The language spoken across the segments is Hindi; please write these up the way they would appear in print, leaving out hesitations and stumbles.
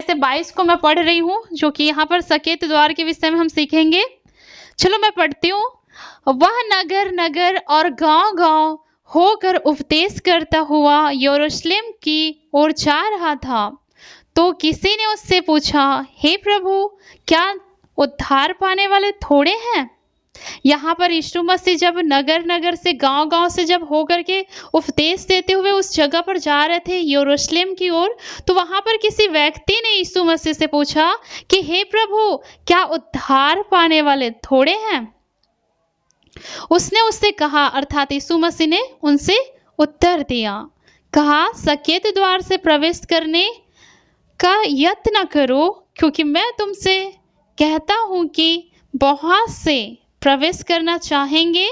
से 22 को मैं पढ़ रही हूँ, जो कि यहाँ पर सकेत द्वार के विषय में हम सीखेंगे। चलो मैं पढ़ती हूँ। वह नगर नगर और गांव गांव होकर उपदेश करता हुआ यरूशलेम की ओर जा रहा था, तो किसी ने उससे पूछा, हे प्रभु, क्या उद्धार पाने वाले थोड़े हैं? यहाँ पर यीशु मसीह जब नगर नगर से गांव गांव से जब होकर के उपदेश देते हुए उस जगह पर जा रहे थे यरूशलेम की ओर, तो वहां पर किसी व्यक्ति ने यीशु मसीह से पूछा कि हे प्रभु, क्या उद्धार पाने वाले थोड़े हैं? उसने उससे कहा, अर्थात यीशु मसीह ने उनसे उत्तर दिया, कहा, सकेत द्वार से प्रवेश करने का यत्न करो, क्योंकि मैं तुमसे कहता हूं कि बहुत से प्रवेश करना चाहेंगे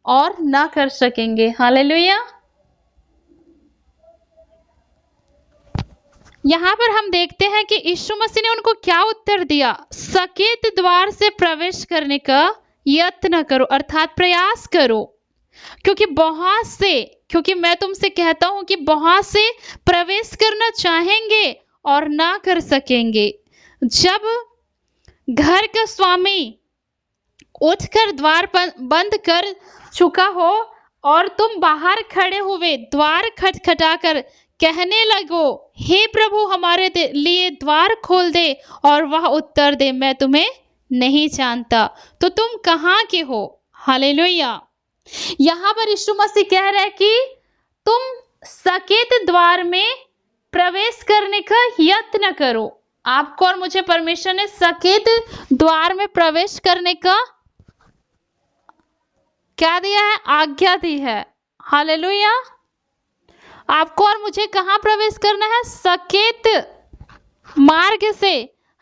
और ना कर सकेंगे। हालेलुया। यहाँ पर हम देखते हैं कि यीशु मसीह ने उनको क्या उत्तर दिया? सकेत द्वार से प्रवेश करने का यत्न करो, अर्थात प्रयास करो, क्योंकि मैं तुमसे कहता हूं कि बहुत से प्रवेश करना चाहेंगे और ना कर सकेंगे। जब घर का स्वामी उठकर द्वार बंद कर चुका हो और तुम बाहर खड़े हुए द्वार खटखटाकर कहने लगो, हे प्रभु, हमारे लिए द्वार खोल दे, और वह उत्तर दे, मैं तुम्हें नहीं जानता, तो तुम कहाँ के हो? हालेलुया। यहाँ पर यीशु मसीह कह रहे हैं कि तुम सकेत द्वार में प्रवेश करने का यत्न करो। आपको और मुझे परमेश्वर ने सकेत द्वार में प्रवेश करने का क्या दिया है? आज्ञा दी है। हालेलुया। आपको और मुझे कहाँ प्रवेश करना है? सकेत मार्ग से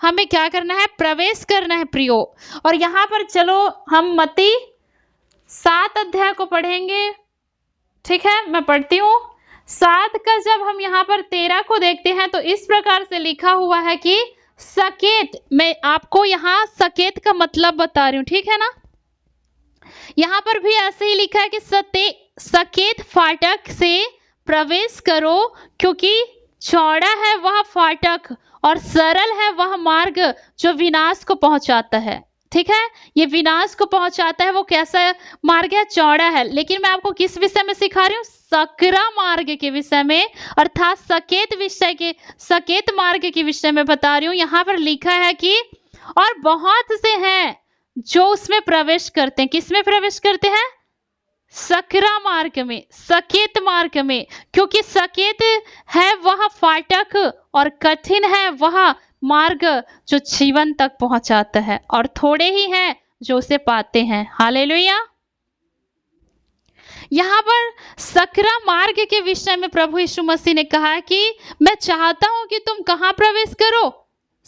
हमें क्या करना है? प्रवेश करना है प्रियो। और यहाँ पर चलो हम मत्ती 7 अध्याय को पढ़ेंगे। ठीक है, मैं पढ़ती हूँ। 7 का जब हम यहाँ पर 13 को देखते हैं तो इस प्रकार से लिखा हुआ है कि सकेत, मैं आपको यहाँ सकेत का मतलब बता रही हूँ, ठीक है ना। यहाँ पर भी ऐसे ही लिखा है कि सकेत फाटक से प्रवेश करो, क्योंकि चौड़ा है वह फाटक और सरल है वह मार्ग जो विनाश को पहुंचाता है। ठीक है, ये विनाश को पहुंचाता है। वो कैसा मार्ग है? चौड़ा है। लेकिन मैं आपको किस विषय में सिखा रही हूँ? सकरा मार्ग के विषय में, अर्थात सकेत मार्ग के विषय में बता रही हूँ। यहाँ पर लिखा है कि और बहुत से हैं जो उसमें प्रवेश करते हैं। किस में प्रवेश करते हैं? सकरा मार्ग में, सकेत मार्ग में, क्योंकि सकेत है वह फाटक और कठिन है वह मार्ग जो जीवन तक पहुंचाता है, और थोड़े ही हैं जो उसे पाते हैं। हालेलुया। यहाँ पर सकरा मार्ग के विषय में प्रभु यीशु मसीह ने कहा कि मैं चाहता हूं कि तुम कहां प्रवेश करो?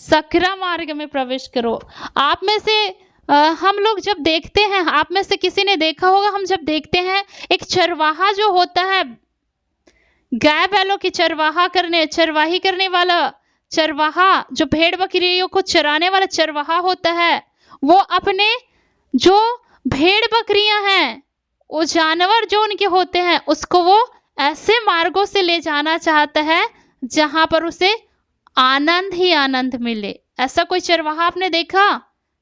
सकरा मार्ग में प्रवेश करो। आप में से हम लोग जब देखते हैं, आप में से किसी ने देखा होगा, हम जब देखते हैं एक चरवाहा जो होता है, गाय बैलों की चरवाही करने वाला चरवाहा, जो भेड़ बकरियों को चराने वाला चरवाहा होता है, वो अपने जो भेड़ बकरियां हैं, वो जानवर जो उनके होते हैं, उसको वो ऐसे मार्गों से ले जाना चाहता है जहां पर उसे आनंद ही आनंद मिले। ऐसा कोई चरवाहा आपने देखा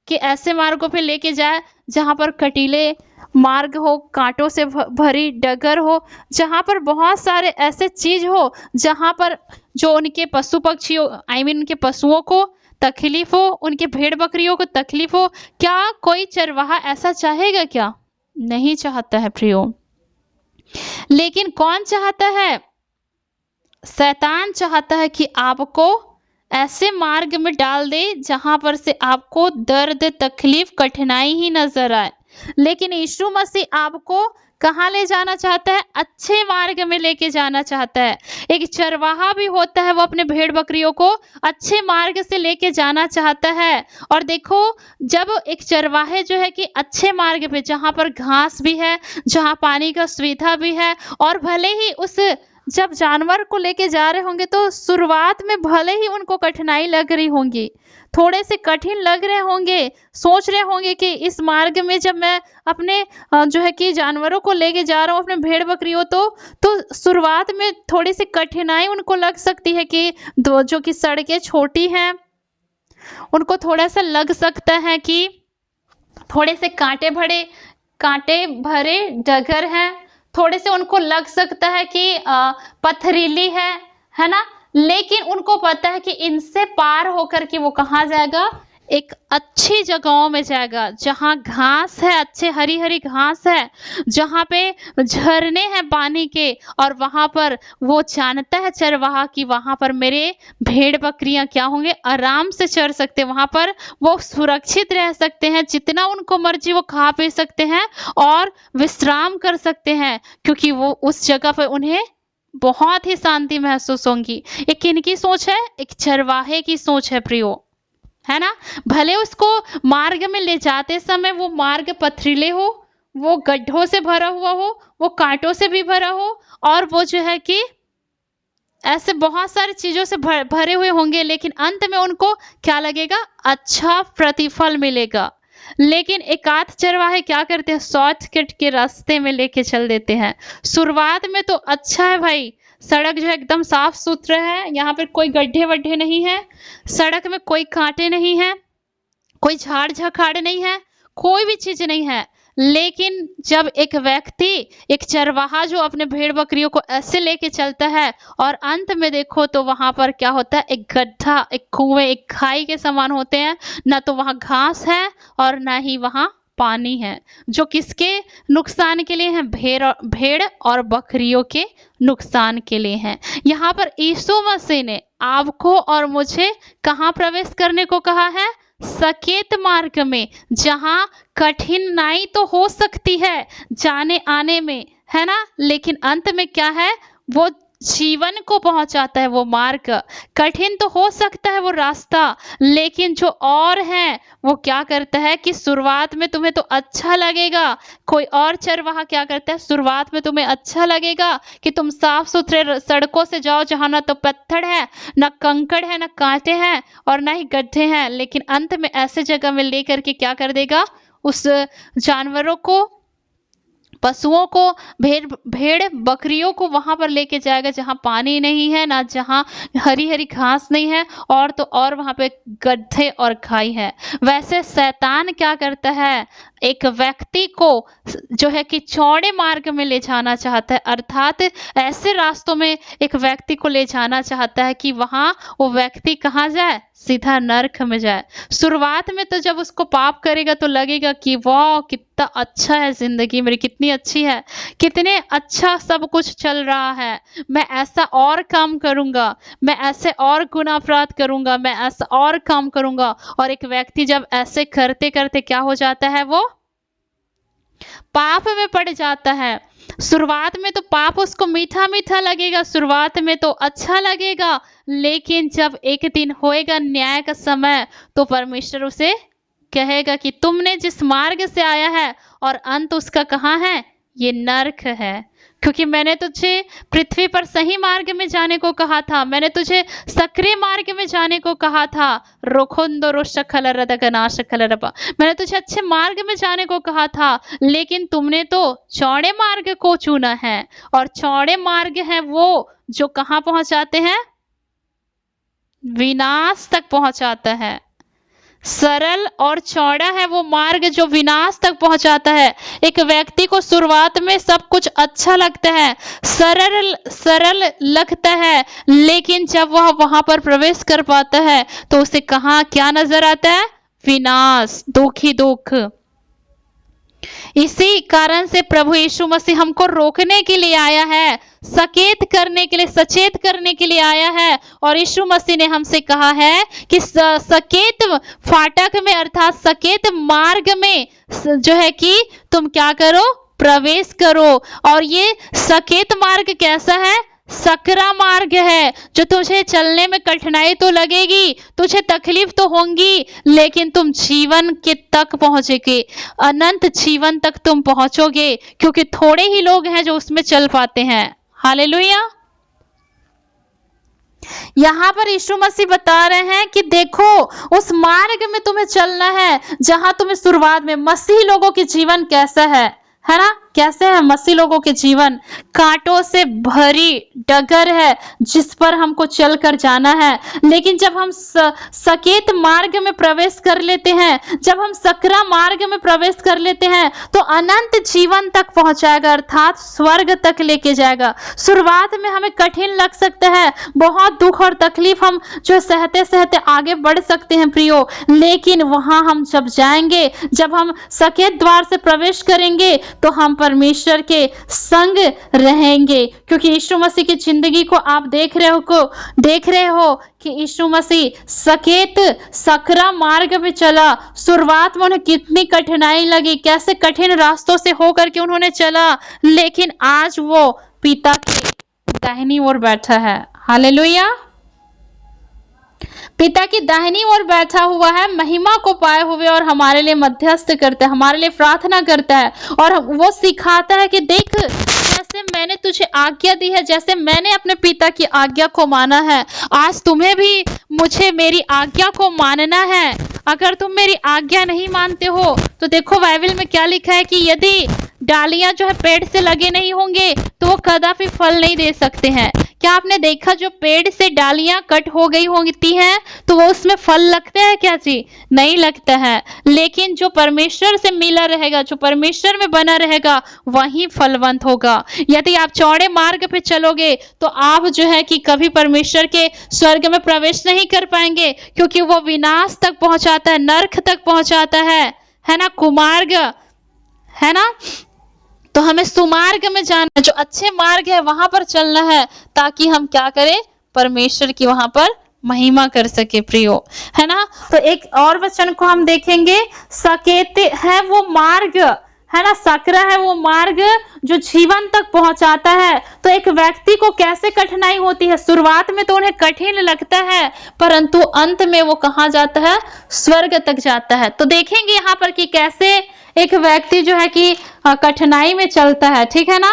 कि ऐसे मार्गों पे लेके जाए जहां पर कटीले मार्ग हो, कांटों से भरी डगर हो, जहां पर बहुत सारे ऐसे चीज हो, जहां पर जो उनके पशु पक्षियों उनके पशुओं को तकलीफ हो, उनके भेड़ बकरियों को तकलीफ हो? क्या कोई चरवाहा ऐसा चाहेगा? क्या नहीं चाहता है प्रियो। लेकिन कौन चाहता है? शैतान चाहता है कि आपको ऐसे मार्ग में डाल दे जहां पर से आपको दर्द, तकलीफ, कठिनाई ही नजर आए। लेकिन यीशु मसीह आपको कहां ले जाना चाहता है? अच्छे मार्ग में लेके जाना चाहता है। एक चरवाहा भी होता है, वो अपने भेड़ बकरियों को अच्छे मार्ग से लेके जाना चाहता है। और देखो, जब एक चरवाहे जो है कि अच्छे मार्ग पे, जहां पर घास भी है, जहां पानी का सुविधा भी है, और भले ही उस जब जानवर को लेके जा रहे होंगे तो शुरुआत में भले ही उनको कठिनाई लग रही होंगी, थोड़े से कठिन लग रहे होंगे, सोच रहे होंगे कि इस मार्ग में जब मैं अपने जो है कि जानवरों को लेके जा रहा हूँ, अपने भेड़ बकरियों तो शुरुआत में थोड़ी सी कठिनाई उनको लग सकती है कि जो कि सड़कें छोटी हैं, उनको थोड़ा सा लग सकता है कि थोड़े से कांटे भरे डगर हैं, थोड़े से उनको लग सकता है कि पथरीली है ना। लेकिन उनको पता है कि इनसे पार होकर के वो कहाँ जाएगा, एक अच्छी जगहों में जाएगा, जहाँ घास है, अच्छे हरी हरी घास है, जहाँ पे झरने हैं पानी के, और वहां पर वो जानता है चरवाहा कि वहां पर मेरे भेड़ बकरियां क्या होंगे, आराम से चर सकते हैं, वहां पर वो सुरक्षित रह सकते हैं, जितना उनको मर्जी वो खा पी सकते हैं और विश्राम कर सकते हैं, क्योंकि वो उस जगह पर उन्हें बहुत ही शांति महसूस होंगी। ये किनकी सोच है? एक चरवाहे की सोच है प्रियो, है ना। भले उसको मार्ग में ले जाते समय वो मार्ग पथरीले हो, वो गड्ढों से भरा हुआ हो, वो कांटों से भी भरा हो, और वो जो है कि ऐसे बहुत सारी चीजों से भरे हुए होंगे, लेकिन अंत में उनको क्या लगेगा? अच्छा प्रतिफल मिलेगा। लेकिन एकाध चरवाहे क्या करते हैं? शॉर्टकट के रास्ते में लेके चल देते हैं। शुरुआत में तो अच्छा है भाई, सड़क जो है एकदम साफ सुथरा है, यहाँ पे कोई गड्ढे वड्ढे नहीं है, सड़क में कोई कांटे नहीं है, कोई झाड़ झखाड़ नहीं है, कोई भी चीज नहीं है। लेकिन जब एक व्यक्ति, एक चरवाहा जो अपने भेड़ बकरियों को ऐसे लेके चलता है, और अंत में देखो तो वहां पर क्या होता है? एक गड्ढा, एक कुएं, एक खाई के समान होते हैं। ना तो वहां घास है और ना ही वहां पानी है, जो किसके नुकसान के लिए है? भेड़ और बकरियों के नुकसान के लिए है। यहाँ पर यीशु मसीह ने आपको और मुझे कहाँ प्रवेश करने को कहा है? सकेत मार्ग में, जहां कठिनाई तो हो सकती है जाने आने में, है ना, लेकिन अंत में क्या है? वो जीवन को पहुंचाता है। वो मार्ग कठिन तो हो सकता है वो रास्ता, लेकिन जो और है वो क्या करता है कि शुरुआत में तुम्हें तो अच्छा लगेगा। कोई और चरवाहा क्या करता है? शुरुआत में तुम्हें अच्छा लगेगा कि तुम साफ सुथरे सड़कों से जाओ, जहां ना तो पत्थर है, ना कंकड़ है, ना कांटे हैं, और ना ही गड्ढे हैं, लेकिन अंत में ऐसे जगह में लेकर के क्या कर देगा? उस जानवरों को, पशुओं को, भेड़ बकरियों को वहां पर लेके जाएगा जहां पानी नहीं है, ना जहां हरी हरी घास नहीं है, और तो और वहां पे गड्ढे और खाई है। वैसे शैतान क्या करता है? एक व्यक्ति को जो है कि चौड़े मार्ग में ले जाना चाहता है, अर्थात ऐसे रास्तों में एक व्यक्ति को ले जाना चाहता है कि वहां वो व्यक्ति कहाँ जाए? सीधा नरक में जाए। शुरुआत में तो जब उसको पाप करेगा तो लगेगा कि वाह कितना अच्छा है जिंदगी मेरी, कितनी अच्छी है, कितने अच्छा सब कुछ चल रहा है, मैं ऐसा और काम करूंगा, मैं ऐसे और गुनाह अपराध करूंगा, मैं ऐसा और काम करूंगा। और एक व्यक्ति जब ऐसे करते करते क्या हो जाता है? वो पाप में पड़ जाता है। शुरुआत में तो पाप उसको मीठा मीठा लगेगा, शुरुआत में तो अच्छा लगेगा, लेकिन जब एक दिन होएगा न्याय का समय, तो परमेश्वर उसे कहेगा कि तुमने जिस मार्ग से आया है और अंत उसका कहाँ है? ये नरक है। क्योंकि मैंने तुझे पृथ्वी पर सही मार्ग में जाने को कहा था, मैंने तुझे सक्रिय मार्ग में जाने को कहा था, मैंने तुझे अच्छे मार्ग में जाने को कहा था, लेकिन तुमने तो चौड़े मार्ग को चुना है। और चौड़े मार्ग है वो जो कहाँ पहुंचाते हैं? विनाश तक पहुंचाता है। सरल और चौड़ा है वो मार्ग जो विनाश तक पहुंचाता है। एक व्यक्ति को शुरुआत में सब कुछ अच्छा लगता है, सरल लगता है, लेकिन जब वह वहां पर प्रवेश कर पाता है तो उसे कहाँ क्या नजर आता है? विनाश, दुख ही दुख। इसी कारण से प्रभु यीशु मसीह हमको रोकने के लिए आया है, सचेत करने के लिए, सचेत करने के लिए आया है। और यीशु मसीह ने हमसे कहा है कि सकेत फाटक में, अर्थात सकेत मार्ग में जो है कि तुम क्या करो? प्रवेश करो। और ये सकेत मार्ग कैसा है? सकरा मार्ग है, जो तुझे चलने में कठिनाई तो लगेगी, तुझे तकलीफ तो होंगी, लेकिन तुम जीवन के तक पहुंचोगे, अनंत जीवन तक तुम पहुंचोगे, क्योंकि थोड़े ही लोग हैं जो उसमें चल पाते हैं। हालेलुया। यहाँ पर यीशु मसीह बता रहे हैं कि देखो, उस मार्ग में तुम्हें चलना है जहां तुम्हें शुरुआत में मसीही लोगों के जीवन कैसा है ना? कैसे है मसीह लोगों के जीवन? कांटों से भरी डगर है जिस पर हमको चलकर जाना है। लेकिन जब हम सकेत मार्ग में प्रवेश कर लेते हैं, जब हम सकरा मार्ग में प्रवेश कर लेते हैं, तो अनंत जीवन तक पहुंचाएगा, अर्थात स्वर्ग तक लेके जाएगा। शुरुआत में हमें कठिन लग सकता है, बहुत दुख और तकलीफ हम जो सहते सहते आगे बढ़ सकते हैं प्रियो, लेकिन वहां हम जब जाएंगे, जब हम सकेत द्वार से प्रवेश करेंगे, तो हम परमेश्वर के संग रहेंगे। क्योंकि यीशु मसीह की जिंदगी को आप देख रहे हो कि यीशु मसीह सकेत सकरा मार्ग में चला। शुरुआत में उन्हें कितनी कठिनाई लगी, कैसे कठिन रास्तों से होकर के उन्होंने चला, लेकिन आज वो पिता की दाहिनी ओर बैठा है। हालेलुया। पिता की दाहिनी ओर बैठा हुआ है, महिमा को पाए हुए, और हमारे लिए मध्यस्थ करता है, हमारे लिए प्रार्थना करता है, और वो सिखाता है कि देख, जैसे मैंने तुझे आज्ञा दी है, जैसे मैंने अपने पिता की आज्ञा को माना है, आज तुम्हें भी मुझे मेरी आज्ञा को मानना है। अगर तुम मेरी आज्ञा नहीं मानते हो तो देखो बाइबल में क्या लिखा है कि यदि डालियां जो है पेड़ से लगे नहीं होंगे तो वो कदापि फल नहीं दे सकते हैं। क्या आपने देखा, जो पेड़ से डालियां कट हो गई होती हैं तो वो उसमें फल लगते हैं क्या जी? नहीं लगता है। लेकिन जो परमेश्वर से मिला रहेगा, जो परमेश्वर में बना रहेगा, वही फलवंत होगा। यदि आप चौड़े मार्ग पे चलोगे तो आप जो है कि कभी परमेश्वर के स्वर्ग में प्रवेश नहीं कर पाएंगे, क्योंकि वो विनाश तक पहुंचाता है, नरक तक पहुंचाता है ना, कुमार्ग, है ना। तो हमें सुमार्ग में जाना, जो अच्छे मार्ग है वहां पर चलना है, ताकि हम क्या करें? परमेश्वर की वहां पर महिमा कर सके प्रियो, है ना। तो एक और वचन को हम देखेंगे, सकेत है वो मार्ग, है ना, सकरा है वो मार्ग जो जीवन तक पहुंचाता है। तो एक व्यक्ति को कैसे कठिनाई होती है? शुरुआत में तो उन्हें कठिन लगता है, परंतु अंत में वो कहाँ जाता है? स्वर्ग तक जाता है। तो देखेंगे यहाँ पर कि कैसे एक व्यक्ति जो है कि कठिनाई में चलता है, ठीक है ना।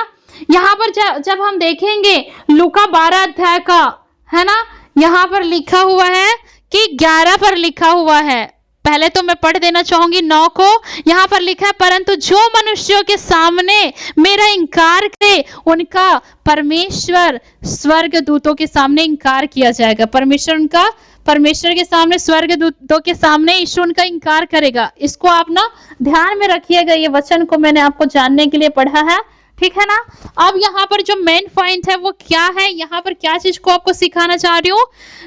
यहाँ पर जब हम देखेंगे लूका 12 अध्याय का, है ना, यहाँ पर लिखा हुआ है कि 11 पर लिखा हुआ है। पहले तो मैं पढ़ देना चाहूंगी 9 को। यहाँ पर लिखा है, परंतु जो मनुष्यों के सामने मेरा इनकार करे, उनका परमेश्वर स्वर्ग दूतों के सामने इनकार किया जाएगा। परमेश्वर के सामने, स्वर्ग दूतों के सामने यीशु उनका इनकार करेगा। इसको आप ना ध्यान में रखिएगा, ये वचन को मैंने आपको जानने के लिए पढ़ा है, ठीक है ना। अब यहाँ पर जो मेन पॉइंट है वो क्या है, यहाँ पर क्या चीज को आपको सिखाना चाह रही हूँ।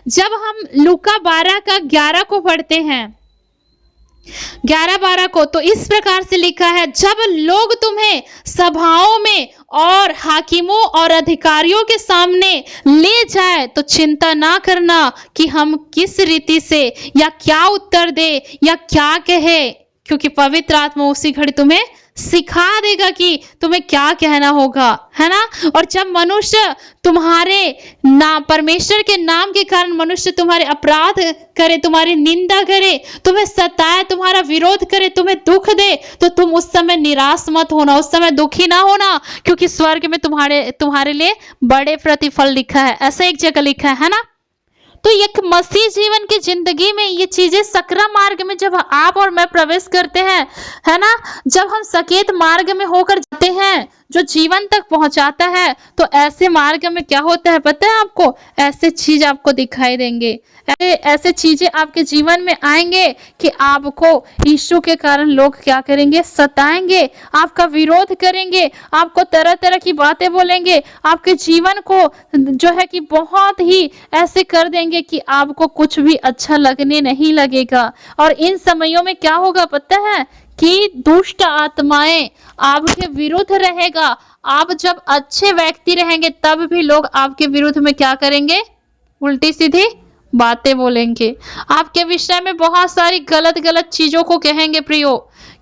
जब हम लूका 12 का 11 को पढ़ते हैं, 11-12 को, तो इस प्रकार से लिखा है, जब लोग तुम्हें सभाओं में और हाकिमों और अधिकारियों के सामने ले जाए तो चिंता ना करना कि हम किस रीति से या क्या उत्तर दे या क्या कहे, क्योंकि पवित्र आत्मा उसी घड़ी तुम्हें सिखा देगा कि तुम्हें क्या कहना होगा, है ना। और जब मनुष्य तुम्हारे नाम, परमेश्वर के नाम के कारण मनुष्य तुम्हारे अपराध करे, तुम्हारी निंदा करे, तुम्हें सताए, तुम्हारा विरोध करे, तुम्हें दुख दे, तो तुम उस समय निराश मत होना, उस समय दुखी ना होना, क्योंकि स्वर्ग में तुम्हारे लिए बड़े प्रतिफल लिखा है। ऐसा एक जगह लिखा है ना। तो एक मसीह जीवन की जिंदगी में ये चीजें, सकरा मार्ग में जब आप और मैं प्रवेश करते हैं, है ना, जब हम सकेत मार्ग में होकर जाते हैं जो जीवन तक पहुंचाता है, तो ऐसे मार्ग में क्या होता है पता है आपको? ऐसे चीज आपको दिखाई देंगे, ऐसे चीजें आपके जीवन में आएंगे कि आपको यीशु के कारण लोग क्या करेंगे? सताएंगे, आपका विरोध करेंगे, आपको तरह तरह की बातें बोलेंगे, आपके जीवन को जो है कि बहुत ही ऐसे कर देंगे कि आपको कुछ भी अच्छा लगने नहीं लगेगा। और इन समयों में क्या होगा पता है? कि दुष्ट आत्माएं आपके विरुद्ध रहेगा। आप जब अच्छे व्यक्ति रहेंगे तब भी लोग आपके विरुद्ध में क्या करेंगे? उल्टी सीधी बातें बोलेंगे, आपके विषय में बहुत सारी गलत गलत चीजों को कहेंगे प्रियो।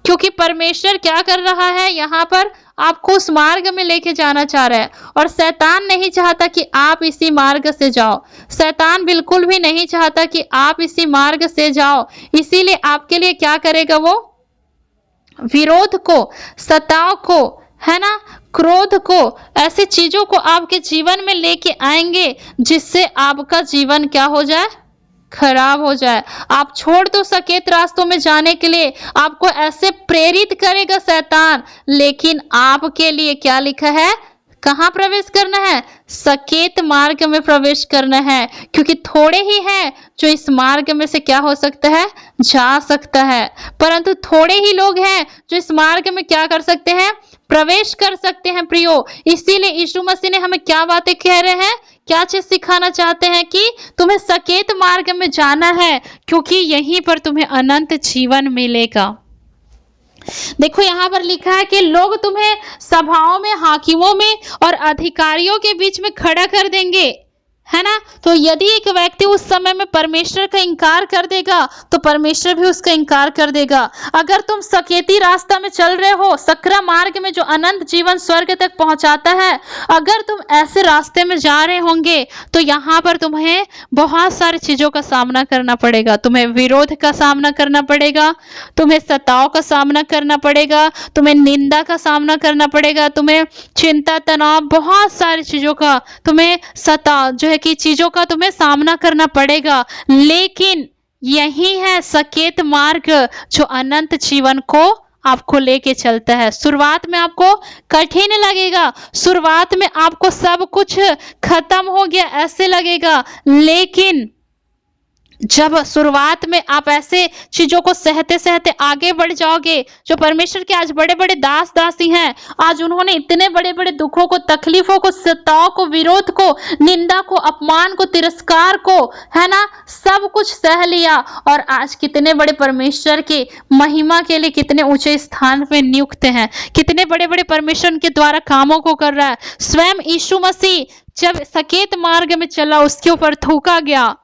क्योंकि परमेश्वर क्या कर रहा है? यहाँ पर आपको उस मार्ग में लेके जाना चाह रहा है, और शैतान नहीं चाहता कि आप इसी मार्ग से जाओ। शैतान बिल्कुल भी नहीं चाहता कि आप इसी मार्ग से जाओ। इसीलिए आपके लिए क्या करेगा? वो विरोध को, सताव को, है ना, क्रोध को, ऐसी चीजों को आपके जीवन में लेके आएंगे जिससे आपका जीवन क्या हो जाए, खराब हो जाए। आप छोड़ तो सकेत रास्तों में जाने के लिए, आपको ऐसे प्रेरित करेगा शैतान, लेकिन आपके लिए क्या लिखा है, कहाँ प्रवेश करना है, सकेत मार्ग में प्रवेश करना है, क्योंकि थोड़े ही हैं जो इस मार्ग में से क्या हो सकता है, जा सकता है। परंतु थोड़े ही लोग हैं जो इस मार्ग में क्या कर सकते हैं, प्रवेश कर सकते हैं प्रियो। इसीलिए यीशु मसीह ने हमें क्या बातें कह रहे हैं, क्या चीज सिखाना चाहते हैं कि तुम्हें सकेत मार्ग में जाना है, क्योंकि यहीं पर तुम्हें अनंत जीवन मिलेगा। देखो यहाँ पर लिखा है कि लोग तुम्हें सभाओं में, हाकिमों में और अधिकारियों के बीच में खड़ा कर देंगे, है ना। तो यदि एक व्यक्ति उस समय में परमेश्वर का इंकार कर देगा तो परमेश्वर भी उसका इंकार कर देगा। अगर तुम सकेती रास्ता में चल रहे हो, सकरा मार्ग में जो अनंत जीवन स्वर्ग तक पहुंचाता है, अगर तुम ऐसे रास्ते में जा रहे होंगे तो यहाँ पर तुम्हें बहुत सारी चीजों का सामना करना पड़ेगा। तुम्हें विरोध का सामना करना पड़ेगा, तुम्हें सताव का सामना करना पड़ेगा, तुम्हें निंदा का सामना करना पड़ेगा, तुम्हें चिंता, तनाव, बहुत सारी चीजों का तुम्हें जो है कि चीजों का तुम्हें सामना करना पड़ेगा। लेकिन यही है सकेत मार्ग जो अनंत जीवन को आपको लेके चलता है। शुरुआत में आपको कठिन लगेगा, शुरुआत में आपको सब कुछ खत्म हो गया ऐसे लगेगा, लेकिन जब शुरुआत में आप ऐसे चीजों को सहते सहते आगे बढ़ जाओगे, जो परमेश्वर के आज बड़े बड़े दास दासी हैं, आज उन्होंने इतने बड़े बड़े दुखों को, तकलीफों को, सताव को, विरोध को, निंदा को, अपमान को, तिरस्कार को, है ना, सब कुछ सह लिया और आज कितने बड़े परमेश्वर के महिमा के लिए कितने ऊंचे स्थान पे नियुक्त हैं, कितने बड़े बड़े परमेश्वर उनके द्वारा कामों को कर रहा है। स्वयं यीशु मसीह जब सकेत मार्ग में चला, उसके ऊपर थूका गया,